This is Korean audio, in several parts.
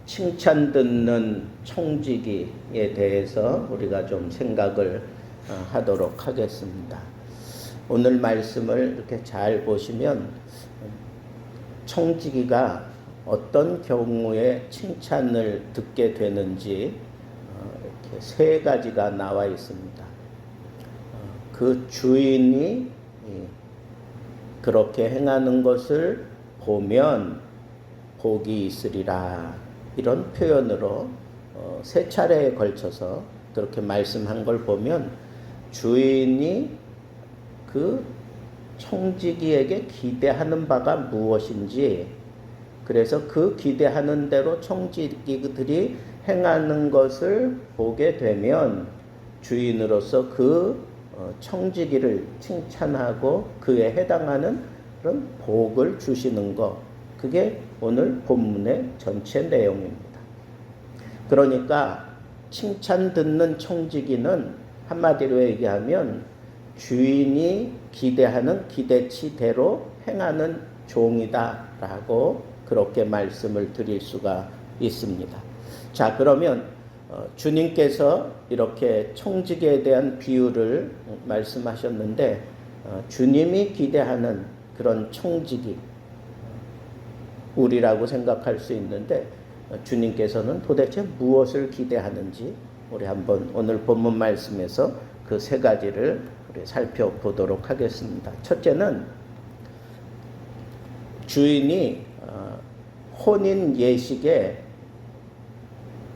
칭찬 듣는 청지기에 대해서 우리가 좀 생각을 하도록 하겠습니다. 오늘 말씀을 이렇게 잘 보시면 청지기가 어떤 경우에 칭찬을 듣게 되는지 이렇게 세 가지가 나와 있습니다. 그 주인이 그렇게 행하는 것을 보면 복이 있으리라, 이런 표현으로 세 차례에 걸쳐서 그렇게 말씀한 걸 보면 주인이 그 청지기에게 기대하는 바가 무엇인지, 그래서 그 기대하는 대로 청지기들이 행하는 것을 보게 되면 주인으로서 그 청지기를 칭찬하고 그에 해당하는 그런 복을 주시는 것, 그게 오늘 본문의 전체 내용입니다. 그러니까 칭찬 듣는 청지기는 한마디로 얘기하면 주인이 기대하는 기대치대로 행하는 종이다라고 그렇게 말씀을 드릴 수가 있습니다. 자, 그러면 주님께서 이렇게 청지기에 대한 비유를 말씀하셨는데 주님이 기대하는 그런 청지기, 우리라고 생각할 수 있는데 주님께서는 도대체 무엇을 기대하는지 우리 한번 오늘 본문 말씀에서 그 세 가지를 우리 살펴보도록 하겠습니다. 첫째는 주인이 혼인 예식에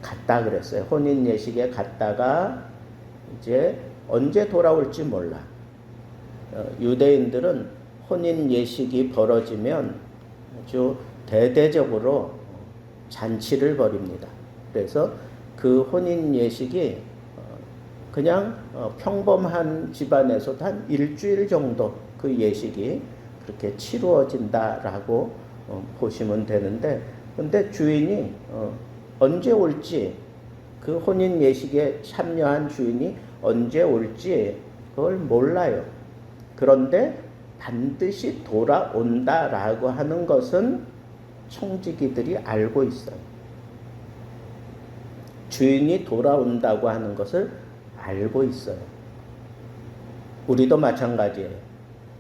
갔다 그랬어요. 혼인 예식에 갔다가 이제 언제 돌아올지 몰라. 유대인들은 혼인 예식이 벌어지면 아주 대대적으로 잔치를 벌입니다. 그래서 그 혼인 예식이 그냥 평범한 집안에서도 한 일주일 정도 그 예식이 그렇게 치루어진다라고 보시면 되는데, 근데 주인이 언제 올지, 그 혼인 예식에 참여한 주인이 언제 올지 그걸 몰라요. 그런데 반드시 돌아온다라고 하는 것은 청지기들이 알고 있어요. 주인이 돌아온다고 하는 것을 알고 있어요. 우리도 마찬가지예요.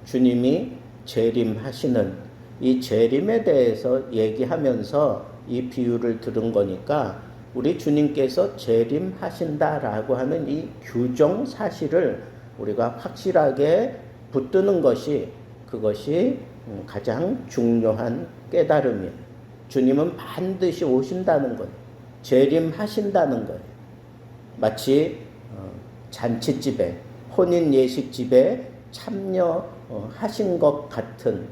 주님이 재림하시는 이 재림에 대해서 얘기하면서 이 비유를 들은 거니까 우리 주님께서 재림하신다라고 하는 이 규정 사실을 우리가 확실하게 붙드는 것이, 그것이 가장 중요한 깨달음이에요. 주님은 반드시 오신다는 거예요. 재림하신다는 거예요. 마치 잔치집에, 혼인 예식집에 참여하신 것 같은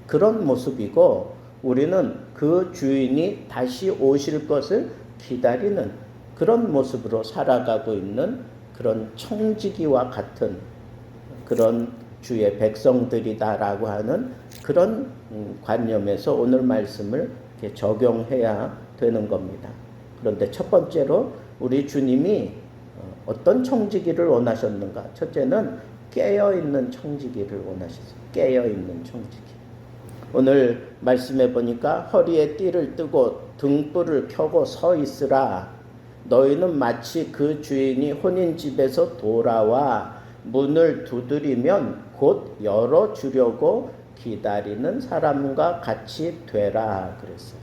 그런 모습이고, 우리는 그 주인이 다시 오실 것을 기다리는 그런 모습으로 살아가고 있는 그런 청지기와 같은 그런 주의 백성들이다라고 하는 그런 관념에서 오늘 말씀을 이렇게 적용해야 되는 겁니다. 그런데 첫 번째로 우리 주님이 어떤 청지기를 원하셨는가? 첫째는 깨어있는 청지기를 원하셨어요. 깨어있는 청지기. 오늘 말씀해 보니까 허리에 띠를 뜨고 등불을 켜고 서 있으라. 너희는 마치 그 주인이 혼인집에서 돌아와 문을 두드리면 곧 열어주려고 기다리는 사람과 같이 되라 그랬어요.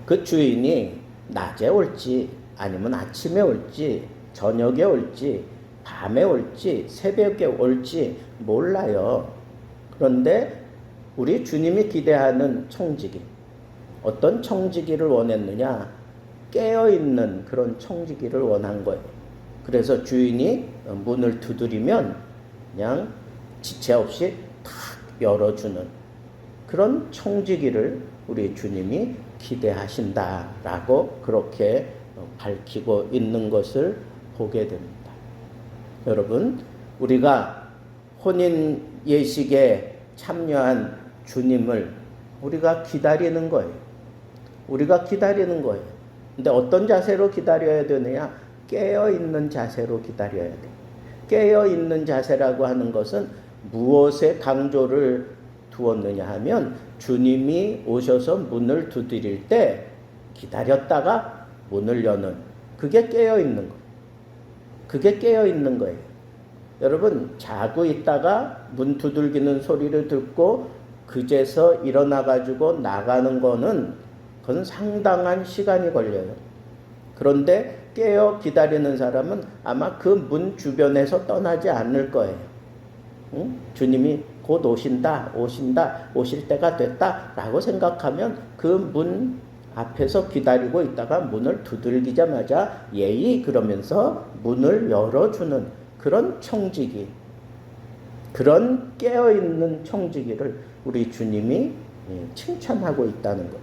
그 주인이 낮에 올지 아니면 아침에 올지 저녁에 올지 밤에 올지 새벽에 올지 몰라요. 그런데 우리 주님이 기대하는 청지기, 어떤 청지기를 원했느냐? 깨어있는 그런 청지기를 원한 거예요. 그래서 주인이 문을 두드리면 그냥 지체 없이 탁 열어주는 그런 청지기를 우리 주님이 기대하신다라고 그렇게 밝히고 있는 것을 보게 됩니다. 여러분, 우리가 혼인 예식에 참여한 주님을 우리가 기다리는 거예요. 우리가 기다리는 거예요. 근데 어떤 자세로 기다려야 되느냐? 깨어있는 자세로 기다려야 돼요. 깨어있는 자세라고 하는 것은 무엇에 강조를 두었느냐 하면 주님이 오셔서 문을 두드릴 때 기다렸다가 문을 여는, 그게 깨어 있는 거. 그게 깨어 있는 거예요. 여러분, 자고 있다가 문 두들기는 소리를 듣고 그제서 일어나가지고 나가는 거는 그건 상당한 시간이 걸려요. 그런데 깨어 기다리는 사람은 아마 그 문 주변에서 떠나지 않을 거예요. 응? 주님이 곧 오신다, 오실 때가 됐다 라고 생각하면 그 문 앞에서 기다리고 있다가 문을 두들기자마자 예의 그러면서 문을 열어주는 그런 청지기, 그런 깨어있는 청지기를 우리 주님이 칭찬하고 있다는 것.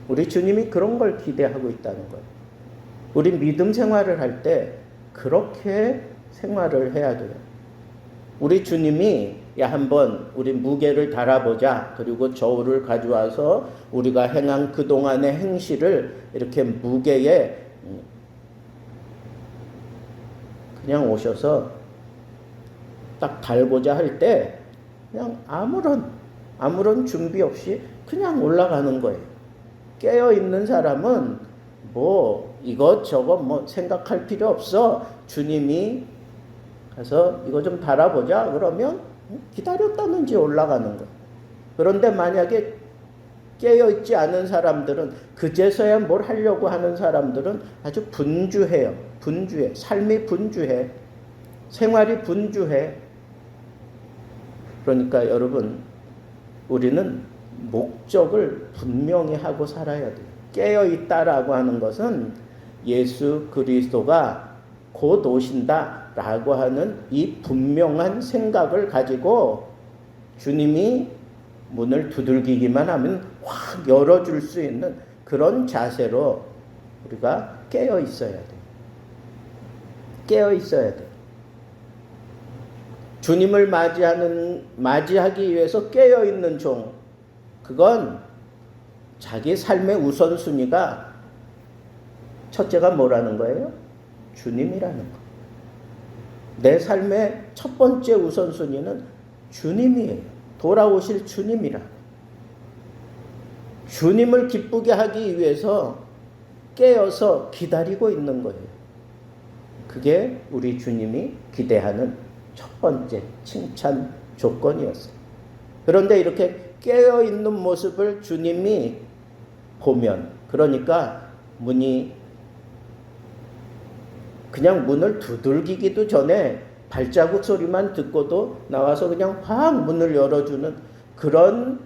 우리 주님이 그런 걸 기대하고 있다는 거예요. 우리 믿음 생활을 할 때 그렇게 생활을 해야 돼요. 우리 주님이 야 한번 우리 무게를 달아보자. 그리고 저울을 가져와서 우리가 행한 그동안의 행실을 이렇게 무게에 그냥 오셔서 딱 달고자 할 때 그냥 아무런 준비 없이 그냥 올라가는 거예요. 깨어있는 사람은 뭐 이것저것 뭐 생각할 필요 없어. 주님이 가서 이거 좀 달아보자 그러면 기다렸다는지 올라가는 거예요. 그런데 만약에 깨어있지 않은 사람들은, 그제서야 뭘 하려고 하는 사람들은 아주 분주해요. 분주해. 삶이 분주해. 생활이 분주해. 그러니까 여러분, 우리는 목적을 분명히 하고 살아야 돼요. 깨어있다라고 하는 것은 예수 그리스도가 곧 오신다라고 하는 이 분명한 생각을 가지고 주님이 문을 두들기기만 하면 확 열어줄 수 있는 그런 자세로 우리가 깨어 있어야 돼요. 깨어 있어야 돼요. 주님을 맞이하기 위해서 깨어 있는 종, 그건 자기 삶의 우선순위가 첫째가 뭐라는 거예요? 주님이라는 거. 내 삶의 첫 번째 우선순위는 주님이에요. 돌아오실 주님이라. 주님을 기쁘게 하기 위해서 깨어서 기다리고 있는 거예요. 그게 우리 주님이 기대하는 첫 번째 칭찬 조건이었어요. 그런데 이렇게 깨어있는 모습을 주님이 보면, 그러니까 그냥 문을 두들기기도 전에 발자국 소리만 듣고도 나와서 그냥 확 문을 열어주는 그런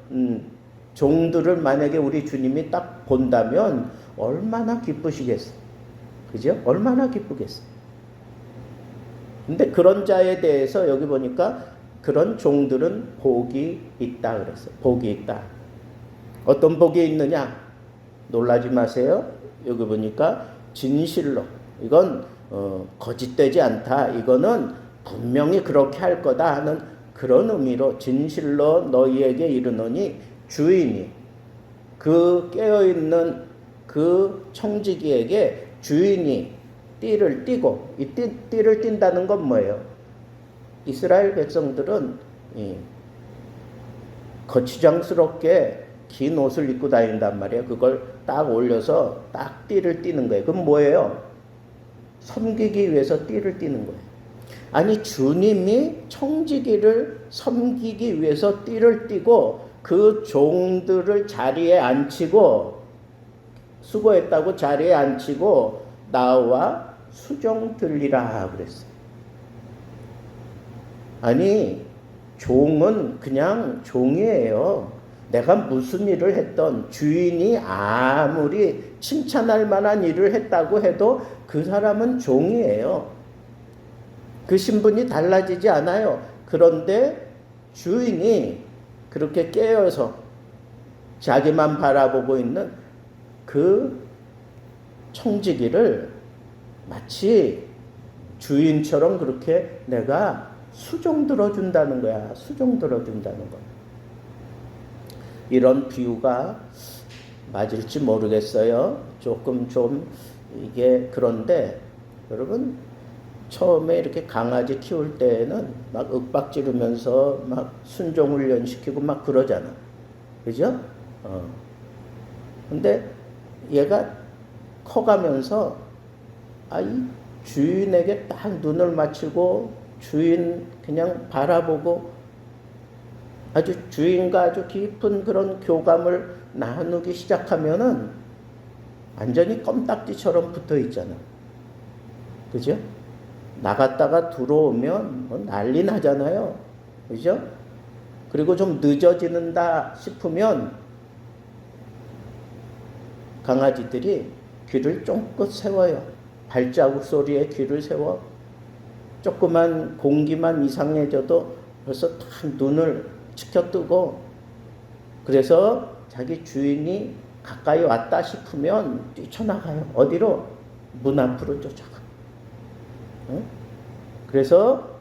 종들을 만약에 우리 주님이 딱 본다면 얼마나 기쁘시겠어요. 그죠? 얼마나 기쁘겠어요. 근데 그런 자에 대해서 여기 보니까 그런 종들은 복이 있다 그랬어요. 복이 있다. 어떤 복이 있느냐? 놀라지 마세요. 여기 보니까 진실로, 이건 거짓되지 않다. 이거는 분명히 그렇게 할 거다 하는 그런 의미로 진실로 너희에게 이르노니, 주인이 그 깨어있는 그 청지기에게 주인이 띠를 띠고, 이 띠를 띈다는 건 뭐예요? 이스라엘 백성들은 거추장스럽게 긴 옷을 입고 다닌단 말이에요. 그걸 딱 올려서 딱 띠를 띠는 거예요. 그럼 뭐예요? 섬기기 위해서 띠를 띠는 거예요. 아니, 주님이 청지기를 섬기기 위해서 띠를 띠고 그 종들을 자리에 앉히고, 수고했다고 자리에 앉히고 나와 수종 들리라 그랬어요. 아니, 종은 그냥 종이에요. 내가 무슨 일을 했던, 주인이 아무리 칭찬할 만한 일을 했다고 해도 그 사람은 종이에요. 그 신분이 달라지지 않아요. 그런데 주인이 그렇게 깨어서 자기만 바라보고 있는 그 청지기를 마치 주인처럼 그렇게 내가 수종 들어준다는 거야. 수종 들어준다는 거야. 이런 비유가 맞을지 모르겠어요. 조금 좀 이게 그런데 여러분, 처음에 이렇게 강아지 키울 때는 막 윽박 지르면서 막 순종 훈련 시키고 막 그러잖아. 그죠? 근데 얘가 커가면서 이 주인에게 딱 눈을 맞추고 주인 그냥 바라보고 아주 주인과 아주 깊은 그런 교감을 나누기 시작하면은 완전히 껌딱지처럼 붙어 있잖아. 그죠? 나갔다가 들어오면 뭐 난리 나잖아요. 그죠? 그리고 좀 늦어지는다 싶으면 강아지들이 귀를 쫑긋 세워요. 발자국 소리에 귀를 세워. 조그만 공기만 이상해져도 벌써 다 눈을 치켜뜨고, 그래서 자기 주인이 가까이 왔다 싶으면 뛰쳐나가요. 어디로? 문 앞으로 쫓아가. 그래서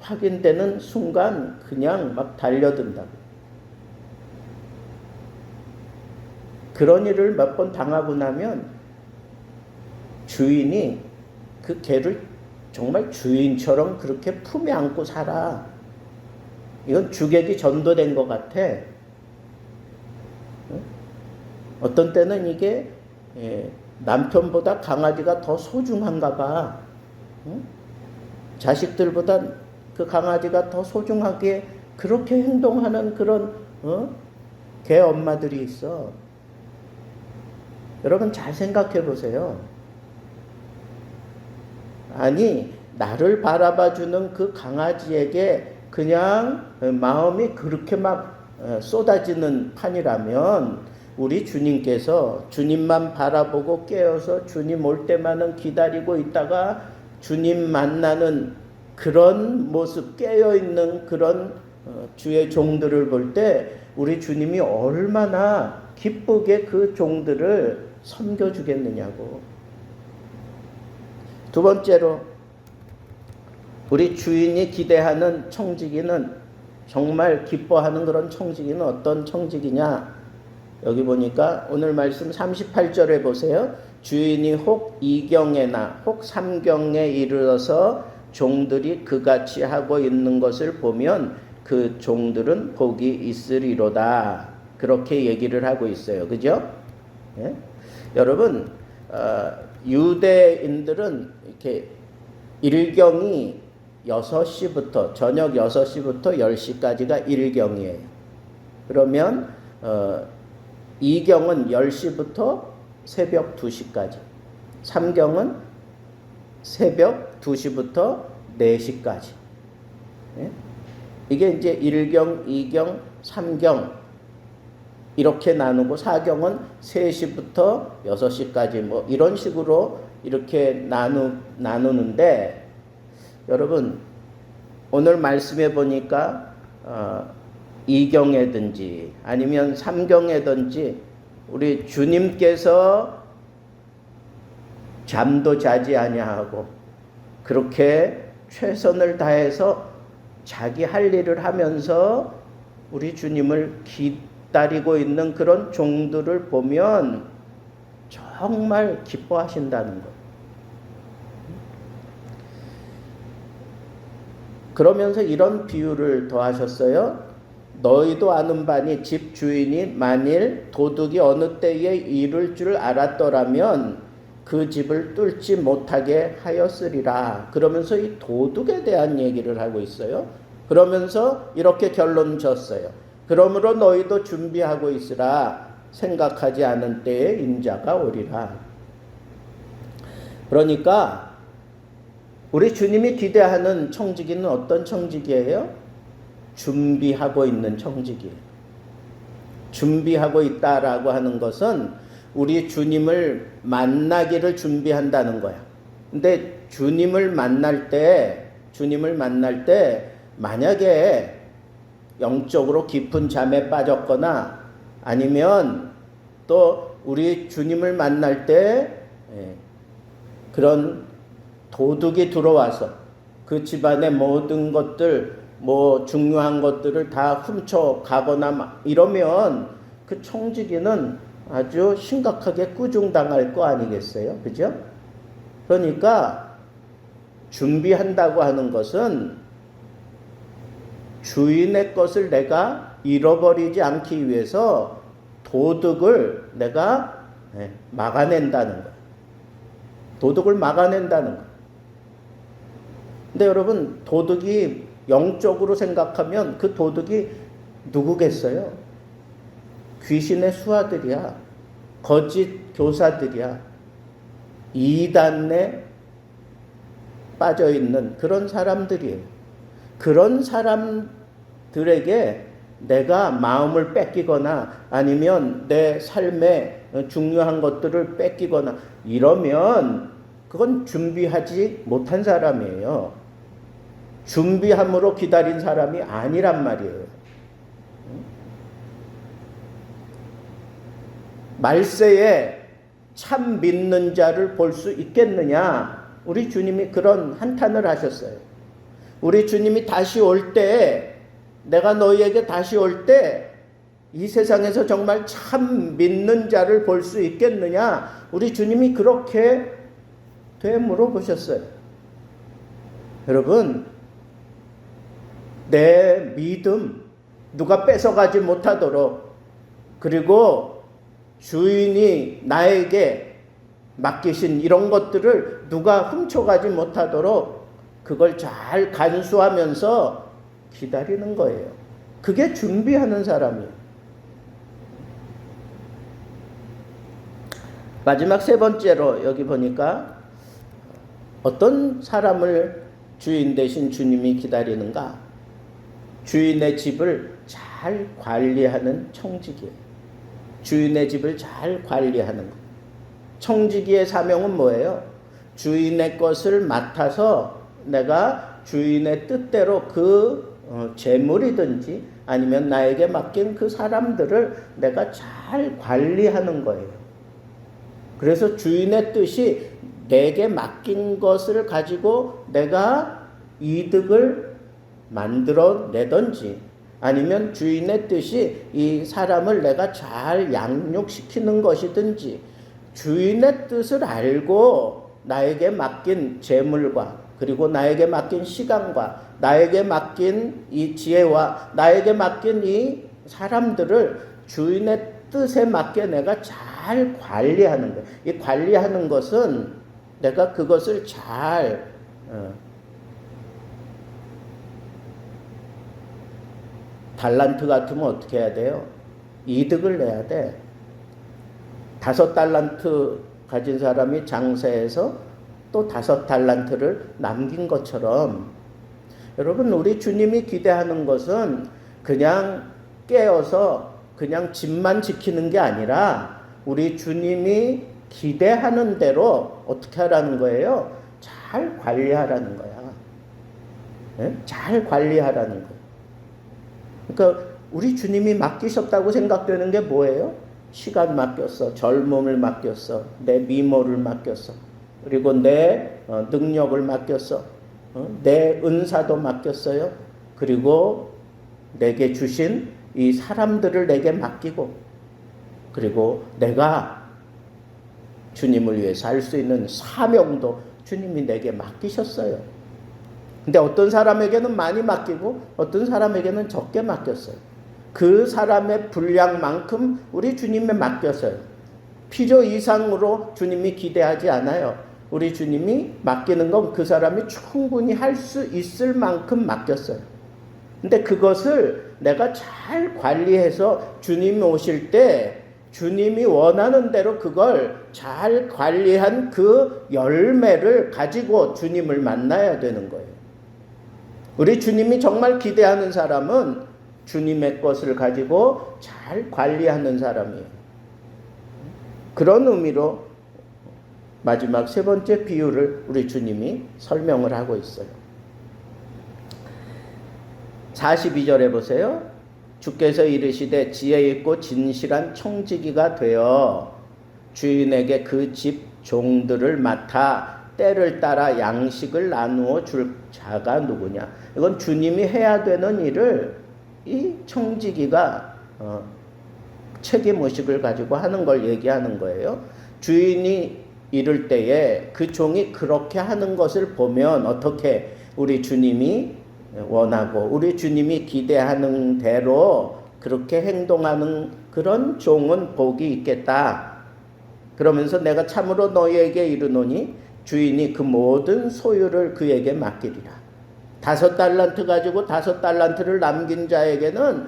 확인되는 순간 그냥 막 달려든다고. 그런 일을 몇 번 당하고 나면 주인이 그 개를 정말 주인처럼 그렇게 품에 안고 살아. 이건 주객이 전도된 것 같아. 어떤 때는 이게 남편보다 강아지가 더 소중한가 봐. 자식들보다 그 강아지가 더 소중하게 그렇게 행동하는 그런 개 엄마들이 있어. 여러분 잘 생각해 보세요. 아니, 나를 바라봐주는 그 강아지에게 그냥 마음이 그렇게 막 쏟아지는 판이라면 우리 주님께서 주님만 바라보고 깨어서 주님 올 때만은 기다리고 있다가 주님 만나는 그런 모습, 깨어있는 그런 주의 종들을 볼 때 우리 주님이 얼마나 기쁘게 그 종들을 섬겨주겠느냐고. 두 번째로 우리 주인이 기대하는 청지기는, 정말 기뻐하는 그런 청지기는 어떤 청지기냐. 여기 보니까 오늘 말씀 38절에 보세요. 주인이 혹 2경에나 혹 3경에 이르러서 종들이 그같이 하고 있는 것을 보면 그 종들은 복이 있으리로다. 그렇게 얘기를 하고 있어요. 그죠? 예? 여러분, 유대인들은 이렇게 일경이 6시부터, 저녁 6시부터 10시까지가 일경이에요. 그러면 2경은 10시부터 새벽 2시까지, 3경은 새벽 2시부터 4시까지. 예? 이게 이제 1경, 2경, 3경 이렇게 나누고 4경은 3시부터 6시까지 뭐 이런 식으로 이렇게 나누는데, 여러분 오늘 말씀해 보니까 2경에든지 아니면 3경에든지 우리 주님께서 잠도 자지 아니하고 그렇게 최선을 다해서 자기 할 일을 하면서 우리 주님을 기다리고 있는 그런 종들을 보면 정말 기뻐하신다는 것. 그러면서 이런 비유를 더하셨어요. 너희도 아는 바니 집 주인이 만일 도둑이 어느 때에 이룰 줄 알았더라면 그 집을 뚫지 못하게 하였으리라. 그러면서 이 도둑에 대한 얘기를 하고 있어요. 그러면서 이렇게 결론 졌어요. 그러므로 너희도 준비하고 있으라. 생각하지 않은 때에 인자가 오리라. 그러니까 우리 주님이 기대하는 청지기는 어떤 청지기예요? 준비하고 있는 청지기예요. 준비하고 있다라고 하는 것은 우리 주님을 만나기를 준비한다는 거야. 근데 주님을 만날 때 만약에 영적으로 깊은 잠에 빠졌거나 아니면 또 우리 주님을 만날 때 그런 도둑이 들어와서 그 집안의 모든 것들, 뭐 중요한 것들을 다 훔쳐 가거나 이러면 그 청지기는 아주 심각하게 꾸중당할 거 아니겠어요? 그죠? 그러니까 준비한다고 하는 것은 주인의 것을 내가 잃어버리지 않기 위해서 도둑을 내가 막아낸다는 거예요. 도덕을 막아낸다는 거예요. 근데 여러분, 도덕이 영적으로 생각하면 그 도덕이 누구겠어요? 귀신의 수하들이야. 거짓 교사들이야. 이단에 빠져있는 그런 사람들이에요. 그런 사람들에게 내가 마음을 뺏기거나 아니면 내 삶에 중요한 것들을 뺏기거나 이러면 그건 준비하지 못한 사람이에요. 준비함으로 기다린 사람이 아니란 말이에요. 말세에 참 믿는 자를 볼 수 있겠느냐? 우리 주님이 그런 한탄을 하셨어요. 우리 주님이 다시 올 때, 내가 너희에게 다시 올 때 이 세상에서 정말 참 믿는 자를 볼 수 있겠느냐? 우리 주님이 그렇게 물어보셨어요. 여러분, 내 믿음 누가 뺏어가지 못하도록, 그리고 주인이 나에게 맡기신 이런 것들을 누가 훔쳐가지 못하도록 그걸 잘 간수하면서 기다리는 거예요. 그게 준비하는 사람이에요. 마지막 세 번째로 여기 보니까 어떤 사람을 주인 대신 주님이 기다리는가? 주인의 집을 잘 관리하는 청지기예요. 주인의 집을 잘 관리하는 것. 청지기의 사명은 뭐예요? 주인의 것을 맡아서 내가 주인의 뜻대로 그 재물이든지 아니면 나에게 맡긴 그 사람들을 내가 잘 관리하는 거예요. 그래서 주인의 뜻이 내게 맡긴 것을 가지고 내가 이득을 만들어내든지 아니면 주인의 뜻이 이 사람을 내가 잘 양육시키는 것이든지 주인의 뜻을 알고 나에게 맡긴 재물과 그리고 나에게 맡긴 시간과 나에게 맡긴 이 지혜와 나에게 맡긴 이 사람들을 주인의 뜻에 맞게 내가 잘 관리하는 거예요. 이 관리하는 것은 내가 그것을 잘 달란트 같으면 어떻게 해야 돼요? 이득을 내야 돼. 5달란트 가진 사람이 장사해서 또 5달란트를 남긴 것처럼 여러분, 우리 주님이 기대하는 것은 그냥 깨어서 그냥 집만 지키는 게 아니라 우리 주님이 기대하는 대로 어떻게 하라는 거예요? 잘 관리하라는 거야. 네? 잘 관리하라는 거예요. 그러니까 우리 주님이 맡기셨다고 생각되는 게 뭐예요? 시간 맡겼어. 젊음을 맡겼어. 내 미모를 맡겼어. 그리고 내 능력을 맡겼어. 내 은사도 맡겼어요. 그리고 내게 주신 이 사람들을 내게 맡기고 그리고 내가 주님을 위해서 할 수 있는 사명도 주님이 내게 맡기셨어요. 근데 어떤 사람에게는 많이 맡기고 어떤 사람에게는 적게 맡겼어요. 그 사람의 분량만큼 우리 주님에 맡겼어요. 필요 이상으로 주님이 기대하지 않아요. 우리 주님이 맡기는 건 그 사람이 충분히 할 수 있을 만큼 맡겼어요. 근데 그것을 내가 잘 관리해서 주님이 오실 때 주님이 원하는 대로 그걸 잘 관리한 그 열매를 가지고 주님을 만나야 되는 거예요. 우리 주님이 정말 기대하는 사람은 주님의 것을 가지고 잘 관리하는 사람이에요. 그런 의미로 마지막 세 번째 비유를 우리 주님이 설명을 하고 있어요. 42절에 보세요. 주께서 이르시되 지혜 있고 진실한 청지기가 되어 주인에게 그 집 종들을 맡아 때를 따라 양식을 나누어 줄 자가 누구냐. 이건 주님이 해야 되는 일을 이 청지기가 책임의식을 가지고 하는 걸 얘기하는 거예요. 주인이 이를 때에 그 종이 그렇게 하는 것을 보면 어떻게 우리 주님이 원하고 우리 주님이 기대하는 대로 그렇게 행동하는 그런 종은 복이 있겠다. 그러면서 내가 참으로 너희에게 이르노니 주인이 그 모든 소유를 그에게 맡기리라. 5달란트 가지고 5달란트를 남긴 자에게는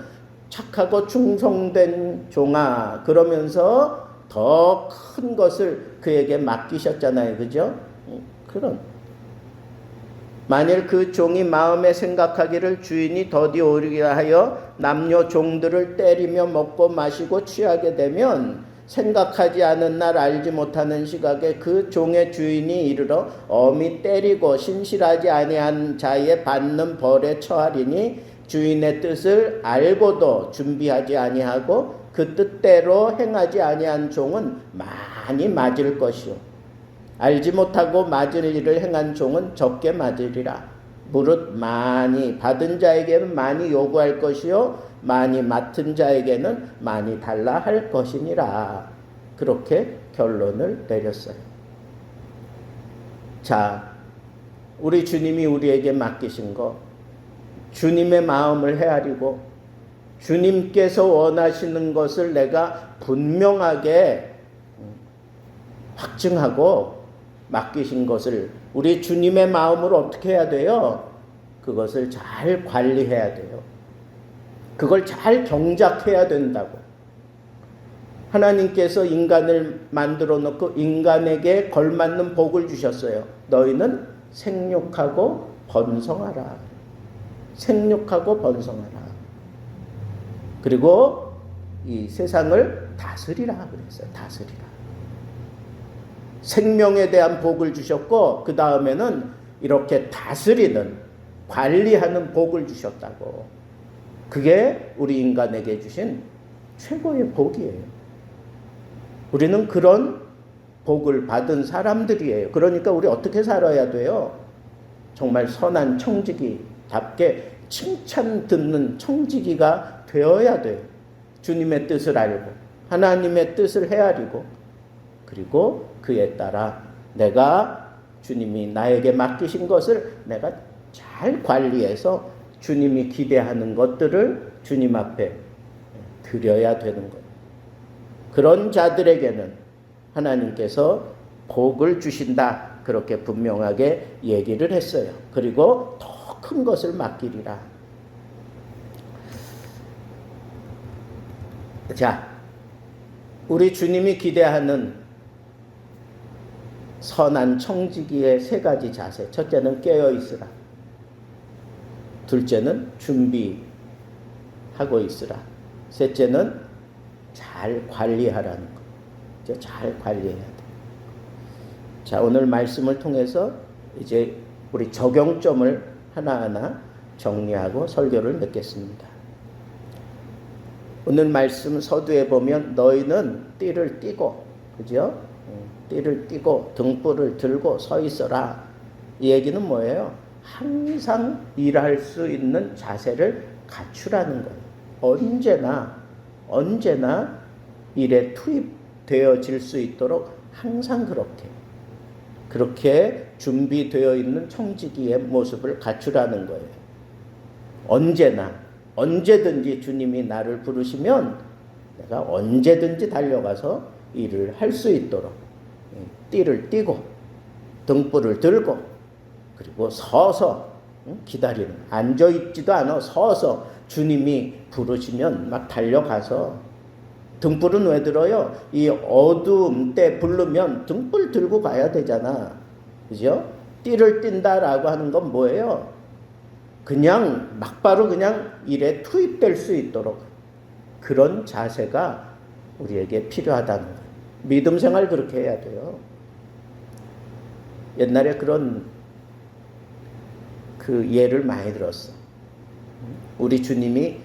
착하고 충성된 종아, 그러면서 더 큰 것을 그에게 맡기셨잖아요. 그죠? 그런. 만일 그 종이 마음에 생각하기를 주인이 더디 오르게 하여 남녀 종들을 때리며 먹고 마시고 취하게 되면 생각하지 않은 날 알지 못하는 시각에 그 종의 주인이 이르러 엄히 때리고 신실하지 아니한 자의 받는 벌에 처하리니 주인의 뜻을 알고도 준비하지 아니하고 그 뜻대로 행하지 아니한 종은 많이 맞을 것이요 알지 못하고 맞을 일을 행한 종은 적게 맞으리라. 무릇 많이 받은 자에게는 많이 요구할 것이요 많이 맡은 자에게는 많이 달라 할 것이니라. 그렇게 결론을 내렸어요. 자, 우리 주님이 우리에게 맡기신 거, 주님의 마음을 헤아리고 주님께서 원하시는 것을 내가 분명하게 확증하고 맡기신 것을 우리 주님의 마음으로 어떻게 해야 돼요? 그것을 잘 관리해야 돼요. 그걸 잘 경작해야 된다고. 하나님께서 인간을 만들어 놓고 인간에게 걸맞는 복을 주셨어요. 너희는 생육하고 번성하라. 생육하고 번성하라. 그리고 이 세상을 다스리라 그랬어요. 다스리라. 생명에 대한 복을 주셨고 그 다음에는 이렇게 다스리는, 관리하는 복을 주셨다고. 그게 우리 인간에게 주신 최고의 복이에요. 우리는 그런 복을 받은 사람들이에요. 그러니까 우리 어떻게 살아야 돼요? 정말 선한 청지기답게 칭찬 듣는 청지기가 되어야 돼요. 주님의 뜻을 알고 하나님의 뜻을 헤아리고 그리고 그에 따라 내가 주님이 나에게 맡기신 것을 내가 잘 관리해서 주님이 기대하는 것들을 주님 앞에 드려야 되는 거예요. 그런 자들에게는 하나님께서 복을 주신다. 그렇게 분명하게 얘기를 했어요. 그리고 더 큰 것을 맡기리라. 자, 우리 주님이 기대하는 선한 청지기의 3가지 자세. 첫째는 깨어 있으라. 둘째는 준비하고 있으라. 셋째는 잘 관리하라는 거. 이제 잘 관리해야 돼. 자, 오늘 말씀을 통해서 이제 우리 적용점을 하나하나 정리하고 설교를 맺겠습니다. 오늘 말씀 서두에 보면 너희는 띠를 띠고, 그죠? 띠를 띠고 등불을 들고 서 있어라. 이 얘기는 뭐예요? 항상 일할 수 있는 자세를 갖추라는 거예요. 언제나 일에 투입되어질 수 있도록 항상 그렇게 준비되어 있는 청지기의 모습을 갖추라는 거예요. 언제든지 주님이 나를 부르시면 내가 언제든지 달려가서 일을 할 수 있도록 띠를 띠고 등불을 들고 그리고 서서 기다리는, 앉아있지도 않아 서서 주님이 부르시면 막 달려가서. 등불은 왜 들어요? 이 어두움 때 부르면 등불 들고 가야 되잖아. 그죠? 띠를 띈다라고 하는 건 뭐예요? 그냥 막바로 그냥 일에 투입될 수 있도록 그런 자세가 우리에게 필요하다는 거예요. 믿음 생활 그렇게 해야 돼요. 옛날에 그런 그 예를 많이 들었어. 우리 주님이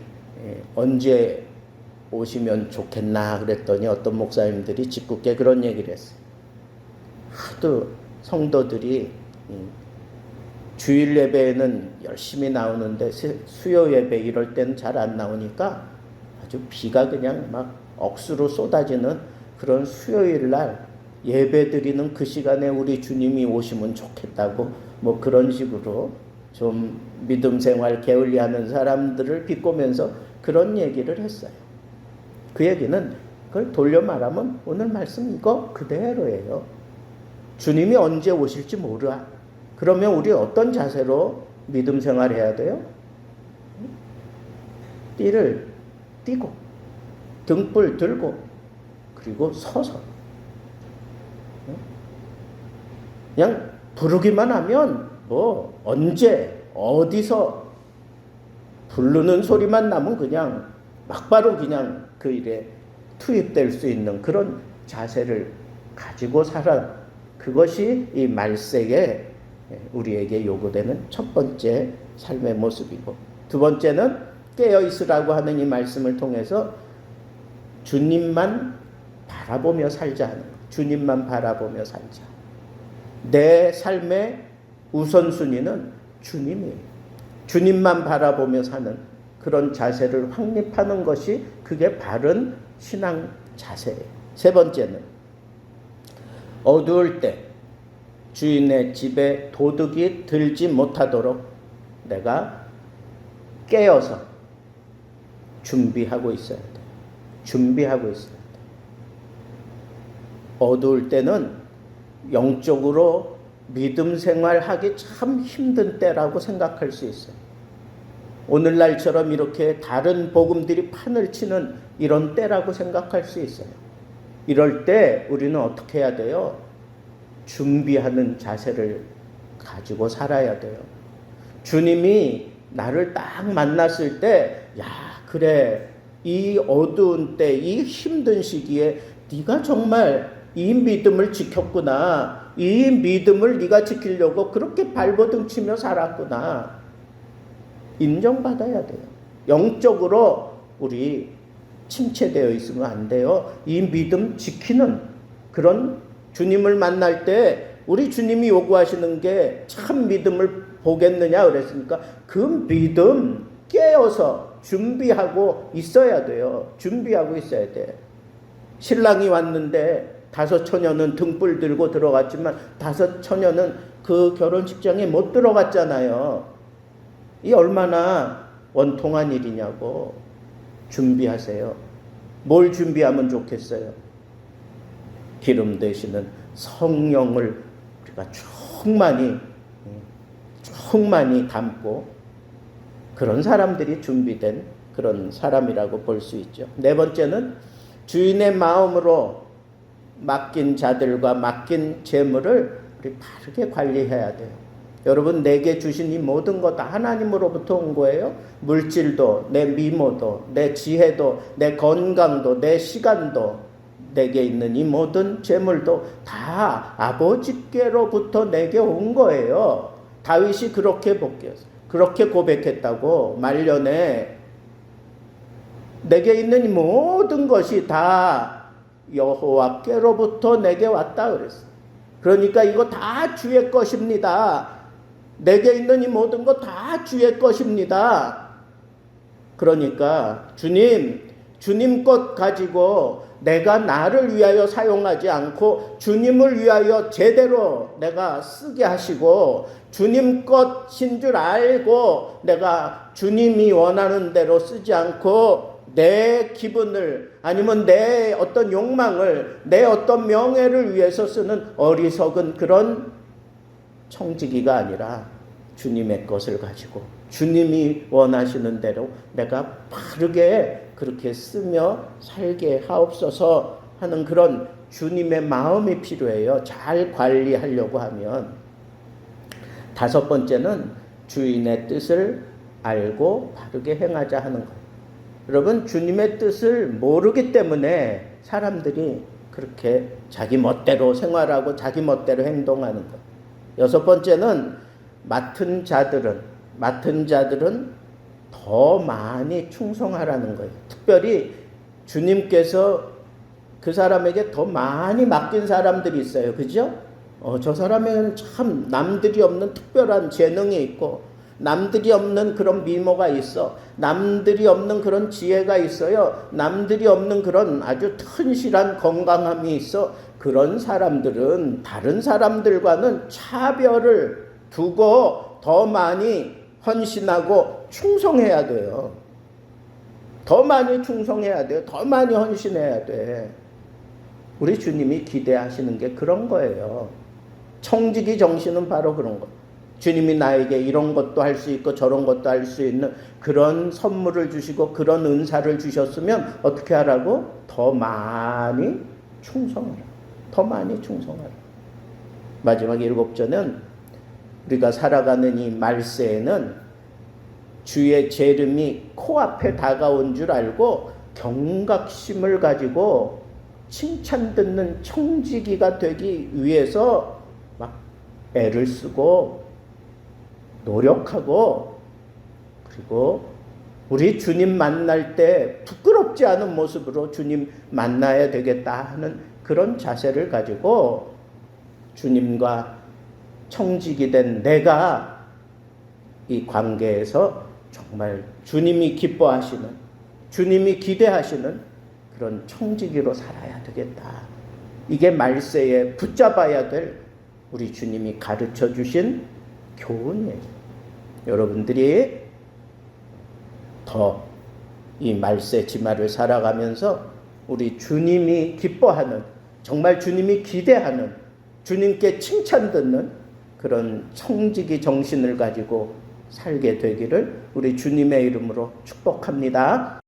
언제 오시면 좋겠나 그랬더니 어떤 목사님들이 짓궂게 그런 얘기를 했어요. 하도 성도들이 주일 예배에는 열심히 나오는데 수요 예배 이럴 때는 잘 안 나오니까 아주 비가 그냥 막 억수로 쏟아지는 그런 수요일 날 예배 드리는 그 시간에 우리 주님이 오시면 좋겠다고 뭐 그런 식으로 좀 믿음 생활 게을리하는 사람들을 비꼬면서 그런 얘기를 했어요. 그 얘기는 그걸 돌려 말하면 오늘 말씀 이거 그대로예요. 주님이 언제 오실지 모르아. 그러면 우리 어떤 자세로 믿음 생활해야 돼요? 띠를 띠고 등불 들고 그리고 서서 그냥 부르기만 하면 뭐 언제 어디서 부르는 소리만 나면 그냥 막바로 그냥 그 일에 투입될 수 있는 그런 자세를 가지고 살아. 그것이 이 말세에 우리에게 요구되는 첫 번째 삶의 모습이고, 두 번째는 깨어 있으라고 하는 이 말씀을 통해서 주님만 바라보며 살자 하는 것. 주님만 바라보며 살자. 내 삶의 우선순위는 주님이에요. 주님만 바라보며 사는 그런 자세를 확립하는 것이 그게 바른 신앙 자세예요. 세 번째는 어두울 때 주인의 집에 도둑이 들지 못하도록 내가 깨어서 준비하고 있어야 돼. 준비하고 있어야 돼. 어두울 때는 영적으로 믿음 생활하기 참 힘든 때라고 생각할 수 있어요. 오늘날처럼 이렇게 다른 복음들이 판을 치는 이런 때라고 생각할 수 있어요. 이럴 때 우리는 어떻게 해야 돼요? 준비하는 자세를 가지고 살아야 돼요. 주님이 나를 딱 만났을 때, 야, 그래, 이 어두운 때, 이 힘든 시기에 네가 정말 이 믿음을 지켰구나. 이 믿음을 네가 지키려고 그렇게 발버둥 치며 살았구나. 인정받아야 돼요. 영적으로 우리 침체되어 있으면 안 돼요. 이 믿음 지키는 그런 주님을 만날 때 우리 주님이 요구하시는 게 참 믿음을 보겠느냐 그랬으니까 그 믿음 깨어서 준비하고 있어야 돼요. 준비하고 있어야 돼. 신랑이 왔는데 5 처녀는 등불 들고 들어갔지만 5 처녀는 그 결혼식장에 못 들어갔잖아요. 이 얼마나 원통한 일이냐고. 준비하세요. 뭘 준비하면 좋겠어요? 기름 되시는 성령을 우리가 충만히 담고 그런 사람들이 준비된 그런 사람이라고 볼 수 있죠. 네 번째는 주인의 마음으로 맡긴 자들과 맡긴 재물을 우리 바르게 관리해야 돼요. 여러분, 내게 주신 이 모든 것 다 하나님으로부터 온 거예요. 물질도, 내 미모도, 내 지혜도, 내 건강도, 내 시간도, 내게 있는 이 모든 재물도 다 아버지께로부터 내게 온 거예요. 다윗이 그렇게 그렇게 고백했다고. 말년에 내게 있는 이 모든 것이 다 여호와께로부터 내게 왔다 그랬어요. 그러니까 이거 다 주의 것입니다. 내게 있는 이 모든 것 다 주의 것입니다. 그러니까 주님 것 가지고 내가 나를 위하여 사용하지 않고 주님을 위하여 제대로 내가 쓰게 하시고 주님 것인 줄 알고 내가 주님이 원하는 대로 쓰지 않고 내 기분을 아니면 내 어떤 욕망을 내 어떤 명예를 위해서 쓰는 어리석은 그런 청지기가 아니라 주님의 것을 가지고 주님이 원하시는 대로 내가 바르게 그렇게 쓰며 살게 하옵소서 하는 그런 주님의 마음이 필요해요. 잘 관리하려고 하면. 5 번째는 주인의 뜻을 알고 바르게 행하자 하는 거예요. 여러분, 주님의 뜻을 모르기 때문에 사람들이 그렇게 자기 멋대로 생활하고 자기 멋대로 행동하는 거예요. 6 번째는 맡은 자들은 더 많이 충성하라는 거예요. 특별히 주님께서 그 사람에게 더 많이 맡긴 사람들이 있어요. 그죠? 저 사람에게는 참 남들이 없는 특별한 재능이 있고 남들이 없는 그런 미모가 있어. 남들이 없는 그런 지혜가 있어요. 남들이 없는 그런 아주 튼실한 건강함이 있어. 그런 사람들은 다른 사람들과는 차별을 두고 더 많이 헌신하고 충성해야 돼요. 더 많이 충성해야 돼요. 더 많이 헌신해야 돼. 우리 주님이 기대하시는 게 그런 거예요. 청지기 정신은 바로 그런 거. 주님이 나에게 이런 것도 할 수 있고 저런 것도 할 수 있는 그런 선물을 주시고 그런 은사를 주셨으면 어떻게 하라고? 더 많이 충성하라. 더 많이 충성하라. 마지막 7절은 우리가 살아가는 이 말세에는 주의 재림이 코앞에 다가온 줄 알고 경각심을 가지고 칭찬 듣는 청지기가 되기 위해서 막 애를 쓰고 노력하고, 그리고 우리 주님 만날 때 부끄럽지 않은 모습으로 주님 만나야 되겠다 하는 그런 자세를 가지고 주님과 청지기 된 내가 이 관계에서 정말 주님이 기뻐하시는, 주님이 기대하시는 그런 청지기로 살아야 되겠다. 이게 말세에 붙잡아야 될 우리 주님이 가르쳐 주신 교훈이에요. 여러분들이 더 이 말세 지말을 살아가면서 우리 주님이 기뻐하는, 정말 주님이 기대하는, 주님께 칭찬 듣는 그런 청지기 정신을 가지고 살게 되기를 우리 주님의 이름으로 축복합니다.